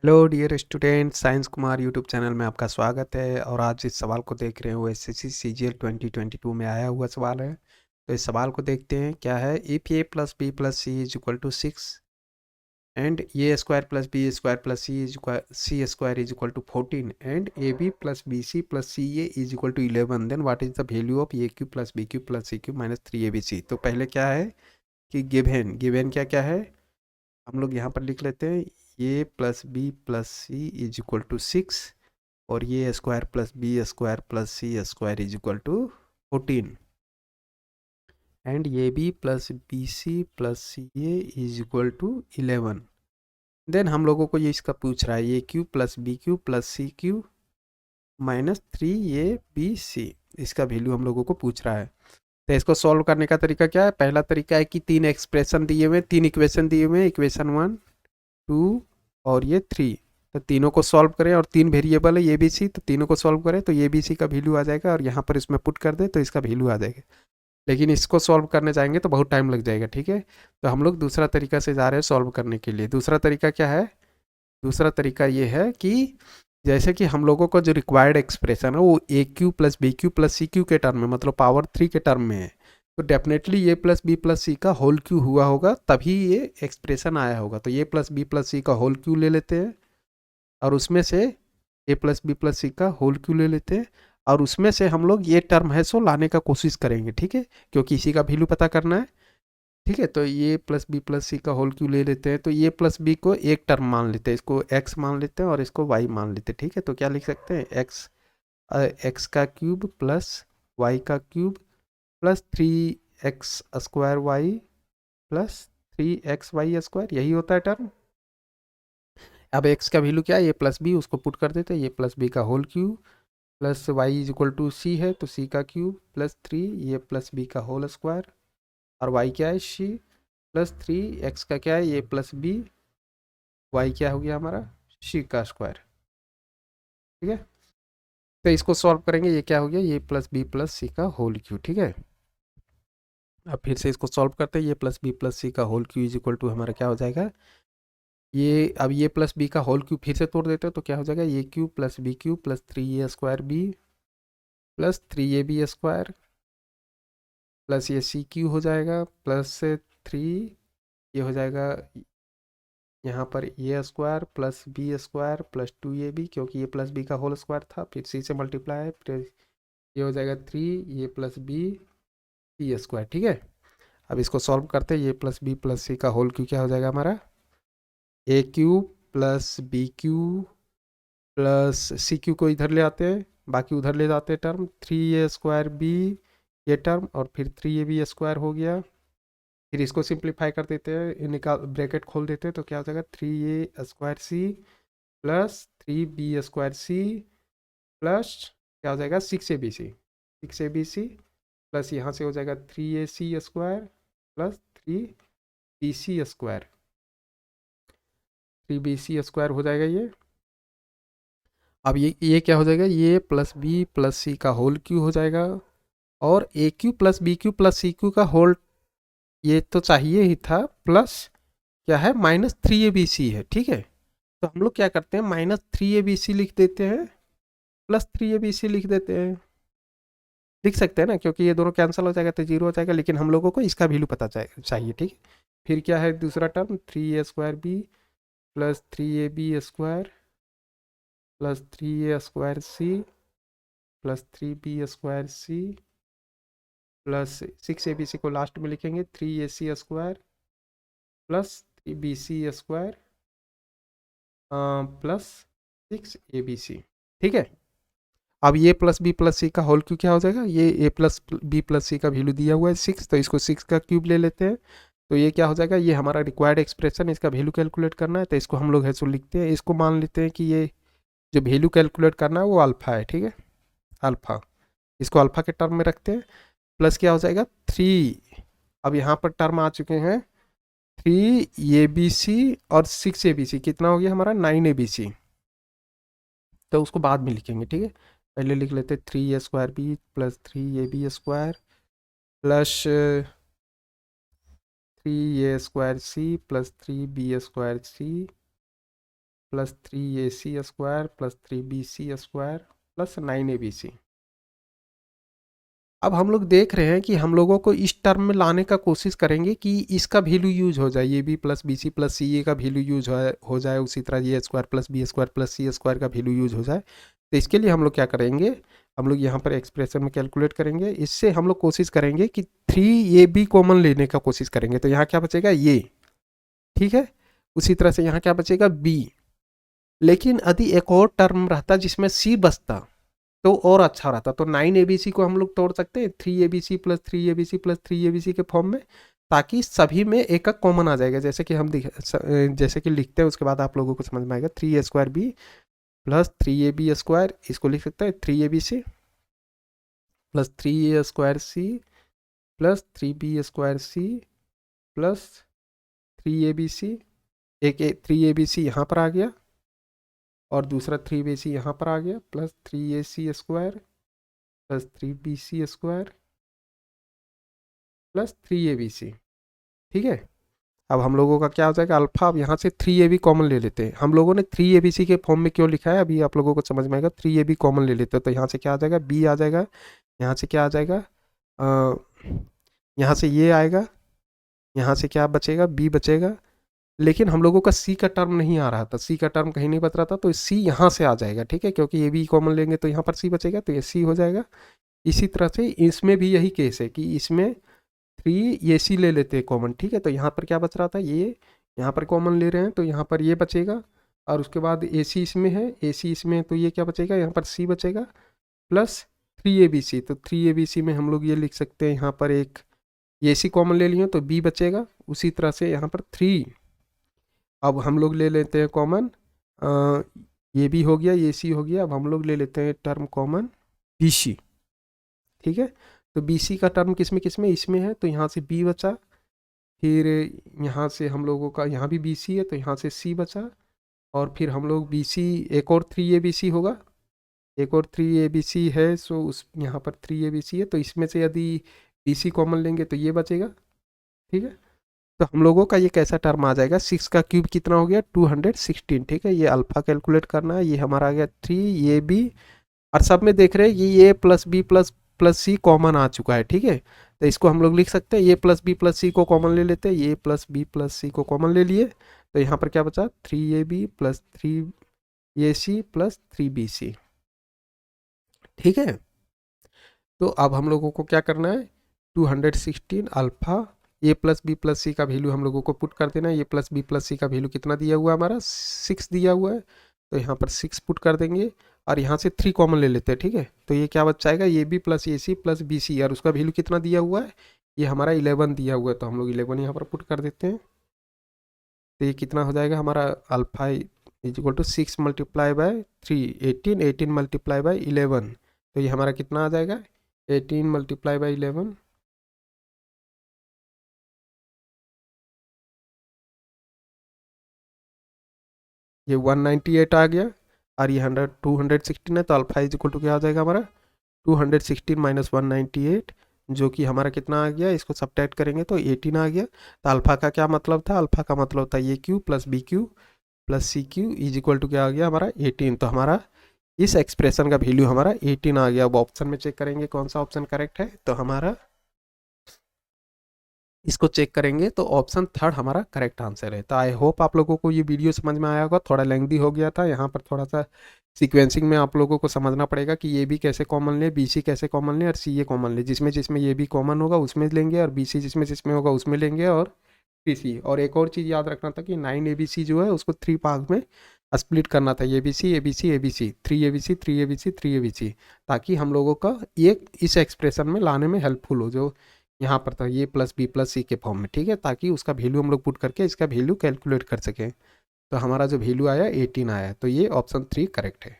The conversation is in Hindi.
Hello dear student, science Kumar YouTube channel में आपका स्वागत है। और आज इस सवाल को देख रहे हैं वो एसएससी सीजीएल 2022 में आया हुआ सवाल है। तो इस सवाल को देखते हैं क्या है। If A plus B plus C is equal to 6 and A square plus B square plus C square is equal to 14 and A B plus B C plus C A is equal to 11, then what is the value of A cube plus B cube plus C cube minus 3 ABC। तो पहले क्या है कि गिवन गिवन क्या क्या है, हम लोग यहाँ पर लिख लेते हैं। A plus B plus C is equal to 6 और A square plus B square plus C square is equal to 14 and A B plus B C plus C A is equal to 11। Then हम लोगों को ये इसका पूछ रहा है A cube plus B cube plus C cube minus 3 ABC। इसका वैल्यू हम लोगों को पूछ रहा है। तो इसको सॉल्व करने का तरीका क्या है। पहला तरीका है कि तीन एक्सप्रेशन दिए हुए, तीन इक्वेशन दिए हुए, इक्वेशन 1 2 और ये 3। तो तीनों को सॉल्व करें और तीन वेरिएबल है ए बी सी, तो तीनों को सॉल्व करें तो ए बी सी का वैल्यू आ जाएगा और यहाँ पर इसमें पुट कर दे तो इसका वैल्यू आ जाएगा। लेकिन इसको सॉल्व करने जाएंगे तो बहुत टाइम लग जाएगा, ठीक है। तो हम लोग दूसरा तरीका से जा रहे हैं सॉल्व करने के लिए। दूसरा तरीका क्या है। दूसरा तरीका ये है कि जैसे कि हम लोगों का जो रिक्वायर्ड एक्सप्रेशन है वो A cube plus B cube plus C cube के टर्म में, मतलब पावर 3 के टर्म में है। तो definitely A plus B plus C का होल क्यू हुआ होगा तभी ये एक्सप्रेशन आया होगा। तो ए प्लस बी प्लस सी का होल क्यू ले लेते हैं और उसमें से ए प्लस बी प्लस सी का होल क्यू ले लेते हैं और उसमें से हम लोग ये टर्म है सो लाने का कोशिश करेंगे, ठीक है, क्योंकि इसी का वैल्यू पता करना है। ठीक है, तो ये प्लस बी प्लस सी का होल क्यू ले लेते हैं। तो ये प्लस बी को एक टर्म मान लेते हैं, इसको एक्स मान लेते हैं और इसको वाई मान लेते हैं, ठीक है। तो क्या लिख सकते हैं, एक्स का क्यूब प्लस वाई का cube plus 3x² Y plus 3xy square, यही होता है टर्म। अब x का वैल्यू क्या है, ये प्लस बी, उसको पुट कर देते हैं। ये प्लस बी का whole cube plus Y is equal to C है तो सी का cube plus 3 A plus B का होल स्क्वायर और y क्या है सी प्लस 3x का क्या है ये प्लस बी, y क्या हो गया हमारा सी का स्क्वायर, ठीक है। तो इसको सॉल्व करेंगे, ये क्या हो गया, ये प्लस बी प्लस सी का होल क्यू, ठीक है। अब फिर से इसको सॉल्व करते हैं। A plus B plus C का whole cube is equal to हमारा क्या हो जाएगा, ये अब ये प्लस बी का होल क्यूब फिर से तोड़ देते हैं तो क्या हो जाएगा, ये cube plus b cube plus 3a² b plus 3ab² plus ये सी क्यू हो जाएगा प्लस 3, ये हो जाएगा यहाँ पर A square plus B square plus 2ab, क्योंकि ये प्लस बी का होल स्क्वायर था, फिर सी से मल्टीप्लाई, फिर ये हो जाएगा 3 A plus B C square, ठीक है। अब इसको सॉल्व करते हैं। A plus B plus C का होल क्यू क्या हो जाएगा हमारा, A cube plus B cube plus C cube को इधर ले आते हैं, बाकी उधर ले जाते हैं टर्म 3a² बी ये टर्म और फिर 3ab² हो गया। फिर इसको सिंप्लीफाई कर देते हैं, निकाल ब्रैकेट खोल देते हैं तो क्या हो जाएगा 3a² c plus 3b² c plus क्या हो जाएगा 6ab सी प्लस यहाँ से हो जाएगा 3ac² प्लस 3bc² 3bc² हो जाएगा ये। अब ये क्या हो जाएगा, ये प्लस बी प्लस सी का होल क्यू हो जाएगा और A cube plus B cube plus C cube का होल, ये तो चाहिए ही था, प्लस क्या है -3abc है, ठीक है। तो हम लोग क्या करते हैं -3abc लिख देते हैं प्लस 3abc लिख देते हैं, लिख सकते हैं ना, क्योंकि ये दोनों कैंसिल हो जाएगा तो जीरो हो जाएगा, लेकिन हम लोगों को इसका वैल्यू पता चाहिए, ठीक है। फिर क्या है दूसरा term 3a² b plus 3ab² plus 3a² c plus 3b² c plus 6abc को लास्ट में लिखेंगे 3ac² plus 3bc² plus 6abc, ठीक है। अब ये प्लस बी प्लस सी का होल क्यू क्या हो जाएगा, ये ए प्लस बी प्लस सी का वैल्यू दिया हुआ है 6, तो इसको 6 का क्यूब ले लेते हैं। तो ये क्या हो जाएगा, ये हमारा रिक्वायर्ड एक्सप्रेशन, इसका वैल्यू कैलकुलेट करना है तो इसको हम लोग है सो लिखते हैं। इसको मान लेते हैं कि ये जो वैल्यू कैलकुलेट करना है वो अल्फा है, ठीक है, अल्फा। इसको अल्फा के टर्म में रखते हैं। प्लस क्या हो जाएगा 3, अब यहाँ पर टर्म आ चुके हैं 3abc और 6abc, कितना हो गया हमारा 9abc। तो उसको बाद में लिखेंगे, ठीक है। पहले लिख लेते 3a² b plus 3ab² plus 3a² c plus 3b² c plus 3ac² plus 3bc² plus 9abc। अब हम लोग देख रहे हैं कि हम लोगों को इस टर्म में लाने का कोशिश करेंगे कि इसका वैल्यू यूज हो जाए, A B plus B C plus C A का वैल्यू यूज हो जाए, उसी तरह A square plus B square plus C square का वैल्यू यूज हो जाए। तो इसके लिए हम लोग क्या करेंगे, हम लोग यहाँ पर एक्सप्रेशन में कैलकुलेट करेंगे। इससे हम लोग कोशिश करेंगे कि 3ab कॉमन लेने का कोशिश करेंगे। तो यहाँ क्या बचेगा, ये, ठीक है। उसी तरह से यहाँ क्या बचेगा, बी। लेकिन यदि एक और टर्म रहता जिसमें सी बचता तो और अच्छा रहता। तो 9abc को हम लोग तोड़ सकते हैं 3abc plus 3abc plus 3abc के फॉर्म में, ताकि सभी में एक एक कॉमन आ जाएगा। जैसे कि हम जैसे कि लिखते हैं, उसके बाद आप लोगों को समझ में आएगा। 3a² प्लस 3ab², इसको लिख सकते हैं 3abc plus 3a² plus 3b² plus 3abc। एक 3abc यहाँ पर आ गया और दूसरा 3bc यहाँ पर आ गया, plus 3ac² plus 3bc² plus 3abc, ठीक है। अब हम लोगों का क्या हो जाएगा, अल्फा। अब यहाँ से 3ab कॉमन ले लेते हैं। हम लोगों ने 3abc के फॉर्म में क्यों लिखा है, अभी आप लोगों को समझ में आएगा। 3ab कॉमन ले लेते हैं, तो यहाँ से क्या आ जाएगा, b आ जाएगा। यहाँ से क्या आ जाएगा, यहाँ से ये आएगा। यहाँ से क्या बचेगा, b बचेगा। लेकिन हम लोगों का सी का टर्म नहीं आ रहा था, सी का टर्म कहीं नहीं बच रहा था, तो सी यहाँ से आ जाएगा, ठीक है। क्योंकि ये भी कॉमन लेंगे तो यहाँ पर सी बचेगा, तो ये सी हो जाएगा। इसी तरह से इसमें भी यही केस है कि इसमें 3ac ले लेते हैं कॉमन, ठीक है। तो यहाँ पर क्या बच रहा था, ये यहाँ पर कॉमन ले रहे हैं, तो यहाँ पर ये बचेगा। और उसके बाद ac इसमें है, ac इसमें, तो ये क्या बचेगा, यहाँ पर c बचेगा प्लस 3abc। तो 3abc में हम लोग ये लिख सकते हैं, यहाँ पर एक ac कॉमन ले लिए तो b बचेगा। उसी तरह से यहाँ पर 3, अब हम लोग ले लेते हैं कॉमन, ये भी हो गया, ये सी हो गया। अब हम लोग ले लेते हैं टर्म कॉमन बी सी, ठीक है। तो बी सी का टर्म किस में इसमें है, तो यहाँ से बी बचा। फिर यहाँ से हम लोगों का यहाँ भी बी सी है, तो यहाँ से सी बचा। और फिर हम लोग बी सी, एक और 3abc होगा, एक और 3abc है। सो उस यहाँ पर 3abc है, तो इसमें से यदि बी सी कॉमन लेंगे तो ये बचेगा, ठीक है। तो हम लोगों का ये कैसा टर्म आ जाएगा, 6 का क्यूब कितना हो गया, 216, ठीक है। ये अल्फा कैलकुलेट करना है। ये हमारा आ गया 3, ये बी। और सब में देख रहे हैं ये ए प्लस बी प्लस प्लस सी कॉमन आ चुका है, ठीक है। तो इसको हम लोग लिख सकते हैं, ए प्लस बी प्लस सी को कॉमन ले लेते हैं। ए प्लस बी प्लस सी को कॉमन ले लिए, तो यहाँ पर क्या बचा, 3ab plus 3ac plus 3bc, ठीक है। तो अब हम लोगों को क्या करना है, 216 अल्फा ए प्लस बी प्लस सी का वैल्यू हम लोगों को पुट कर देना है। ए प्लस बी प्लस सी का वैल्यू कितना दिया हुआ है हमारा, 6 दिया हुआ है। तो यहाँ पर 6 पुट कर देंगे और यहाँ से 3 कॉमन ले लेते हैं, ठीक है। तो ये क्या बच जाएगा, a B plus a c plus B c, और उसका वैल्यू कितना दिया हुआ है, ये हमारा 11 दिया हुआ है। तो हम लोग 11 यहाँ पर पुट कर देते हैं। तो ये कितना हो जाएगा हमारा, alpha is equal to 6 multiply by 3, 18, 18 multiply by 11। तो ये हमारा कितना आ जाएगा, 18 मल्टीप्लाई बाय 11, ये 198 आ गया। और ये 216 है, तो अल्फा इज इक्वल टू क्या आ जाएगा हमारा, 216 माइनस 198, जो कि हमारा कितना आ गया, इसको सब्ट्रैक्ट करेंगे तो 18 आ गया। तो अल्फा का क्या मतलब था, अल्फा का मतलब था ये cube plus B cube plus C cube is equal to क्या आ गया हमारा, 18। तो हमारा इस एक्सप्रेशन का वैल्यू हमारा 18 आ गया। अब ऑप्शन में चेक करेंगे कौन सा ऑप्शन करेक्ट है, तो हमारा इसको चेक करेंगे तो ऑप्शन थर्ड हमारा करेक्ट आंसर है। तो आई होप आप लोगों को ये वीडियो समझ में आया होगा। थोड़ा लेंथी हो गया था, यहाँ पर थोड़ा सा सीक्वेंसिंग में आप लोगों को समझना पड़ेगा कि ये भी कैसे कॉमन ले, बी सी कैसे कॉमन ले और सी ए कॉमन ले। जिसमें जिसमें ये भी कॉमन होगा उसमें लेंगे, और बी सी जिसमें जिसमें होगा उसमें लेंगे, और टी सी। और एक और चीज़ याद रखना था कि 9abc जो है उसको 3 भाग में स्प्लिट करना था, a b c a b c a b c, 3abc 3abc 3abc, ताकि हम लोगों का ये इस एक्सप्रेशन में लाने में हेल्पफुल हो। जो यहाँ पर था ये प्लस बी प्लस सी के फॉर्म में, ठीक है, ताकि उसका वैल्यू हम लोग पुट करके इसका वैल्यू कैलकुलेट कर सकें। तो हमारा जो वैल्यू आया 18 आया, तो ये ऑप्शन 3 करेक्ट है।